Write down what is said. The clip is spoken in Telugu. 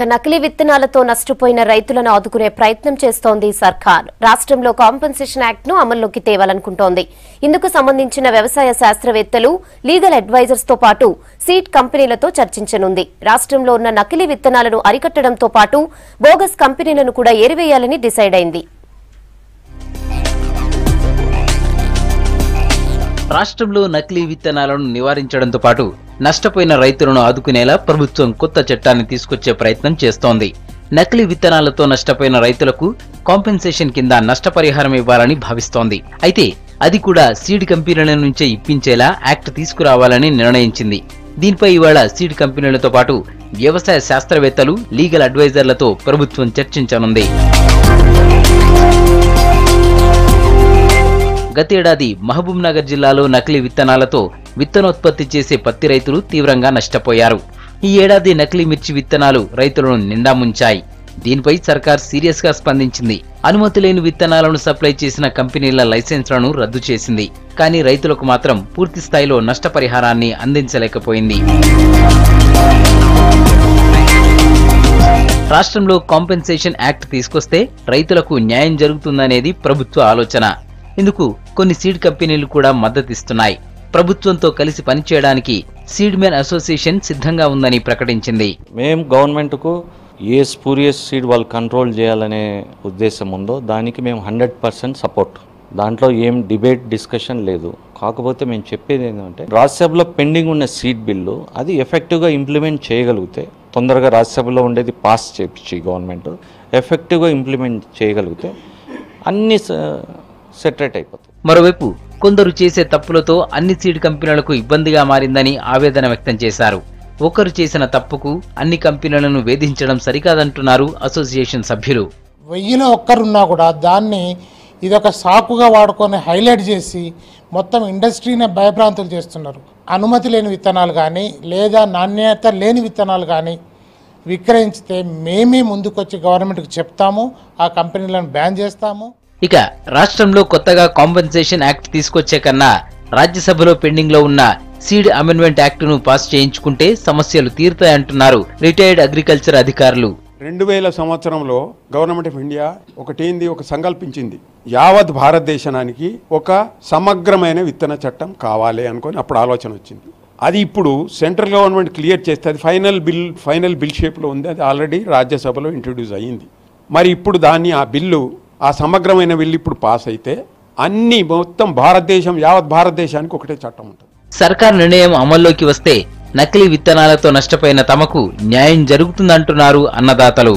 నకిలీ విత్తనాలతో నష్టపోయిన రైతులను ఆదుకునే ప్రయత్నం చేస్తోంది సర్కార్. రాష్ట్రంలో కాంపెన్సేషన్ యాక్ట్ ను అమల్లోకి తేవాలనుకుంటోంది. ఇందుకు సంబంధించిన వ్యవసాయ శాస్త్రవేత్తలు, లీగల్ అడ్వైజర్స్ తో పాటు సీడ్ కంపెనీలతో చర్చించనుంది. రాష్ట్రంలో ఉన్న నకిలీ విత్తనాలను అరికట్టడంతో పాటు బోగస్ కంపెనీలను కూడా ఏరివేయాలని డిసైడ్ అయింది. రాష్ట్రంలో నకిలీ విత్తనాలను నివారించడంతో పాటు నష్టపోయిన రైతులను ఆదుకునేలా ప్రభుత్వం కొత్త చట్టాన్ని తీసుకొచ్చే ప్రయత్నం చేస్తోంది. నకిలీ విత్తనాలతో నష్టపోయిన రైతులకు కాంపెన్సేషన్ కింద నష్టపరిహారం ఇవ్వాలని భావిస్తోంది. అయితే అది కూడా సీడ్ కంపెనీల నుంచే ఇప్పించేలా యాక్ట్ తీసుకురావాలని నిర్ణయించింది. దీనిపై ఇవాళ సీడ్ కంపెనీలతో పాటు వ్యవసాయ శాస్త్రవేత్తలు, లీగల్ అడ్వైజర్లతో ప్రభుత్వం చర్చించనుంది. గతేడాది మహబూబ్ నగర్ జిల్లాలో నకిలీ విత్తనాలతో విత్తనోత్పత్తి చేసే పత్తి రైతులు తీవ్రంగా నష్టపోయారు. ఈ ఏడాది నకిలీ మిర్చి విత్తనాలు రైతులను నిండా ముంచాయి. దీనిపై సర్కార్ సీరియస్ గా స్పందించింది. అనుమతి లేని విత్తనాలను సప్లై చేసిన కంపెనీల లైసెన్స్లను రద్దు చేసింది. కానీ రైతులకు మాత్రం పూర్తి స్థాయిలో నష్టపరిహారాన్ని అందించలేకపోయింది. రాష్ట్రంలో కాంపెన్సేషన్ యాక్ట్ తీసుకొస్తే రైతులకు న్యాయం జరుగుతుందనేది ప్రభుత్వ ఆలోచన. ఇందుకు కొన్ని సీడ్ కంపెనీలు కూడా మద్దతిస్తున్నాయి. ప్రభుత్వంతో కలిసి పనిచేయడానికి సీడ్మెన్ అసోసియేషన్ సిద్ధంగా ఉందని ప్రకటించింది. మేము గవర్నమెంట్కు ఏ స్పూరియస్ సీడ్ వాళ్ళు కంట్రోల్ చేయాలనే ఉద్దేశం ఉందో దానికి మేము 100% సపోర్ట్. దాంట్లో ఏం డిబేట్ డిస్కషన్ లేదు. కాకపోతే మేము చెప్పేది ఏంటంటే రాజ్యసభలో పెండింగ్ ఉన్న సీడ్ బిల్లు అది ఎఫెక్టివ్గా ఇంప్లిమెంట్ చేయగలిగితే, తొందరగా రాజ్యసభలో ఉండేది పాస్ చేయించి గవర్నమెంట్ ఎఫెక్టివ్గా ఇంప్లిమెంట్ చేయగలిగితే అన్ని సెటరేట్ అయిపోతుంది. మరోవైపు కొందరు చేసే తప్పులతో అన్ని సీడ్ కంపెనీలకు ఇబ్బందిగా మారిందని ఆవేదన వ్యక్తం చేశారు. ఒకరు చేసిన తప్పుకు అన్ని కంపెనీలను వేధించడం సరికాదంటున్నారు అసోసియేషన్ సభ్యులు. 1000లో ఒక్కరున్నా కూడా దాన్ని ఇదొక సాకుగా వాడుకొని హైలైట్ చేసి మొత్తం ఇండస్ట్రీనే భయభ్రాంతులు చేస్తున్నారు. అనుమతి లేని విత్తనాలు కానీ లేదా నాణ్యత లేని విత్తనాలు కానీ విక్రయించితే మేమే ముందుకొచ్చి గవర్నమెంట్కి చెప్తాము, ఆ కంపెనీలను బ్యాన్ చేస్తాము. ఇక రాష్ట్రంలో కొత్తగా కాంపెన్సేషన్ యాక్ట్ తీసుకొచ్చే కన్నా రాజ్యసభలో పెండింగ్ లో ఉన్న సీడ్ అమెండ్మెంట్ యాక్ట్ ను పాస్ చేయించుకుంటే సమస్యలు తీరుతాయంటున్నారు రిటైర్డ్ అగ్రికల్చర్ అధికారులు. 2000 సంవత్సరంలో గవర్నమెంట్ ఆఫ్ ఇండియా ఒక సంకల్పించింది. యావత్ భారతదేశానికి ఒక సమగ్రమైన విత్తన చట్టం కావాలి అనుకొని అప్పుడు ఆలోచన వచ్చింది. అది ఇప్పుడు సెంట్రల్ గవర్నమెంట్ క్లియర్ చేస్తే అది ఫైనల్ బిల్ షేప్లో ఉంది. అది ఆల్రెడీ రాజ్యసభలో ఇంట్రడ్యూస్ అయ్యింది. మరి ఇప్పుడు ఆ సమగ్రమైన బిల్లు ఇప్పుడు పాస్ అయితే మొత్తం యావత్ భారతదేశానికి ఒకటే చట్టం ఉంటుంది. సర్కార్ నిర్ణయం అమల్లోకి వస్తే నకిలీ విత్తనాలతో నష్టపోయిన తమకు న్యాయం జరుగుతుందంటున్నారు అన్నదాతలు.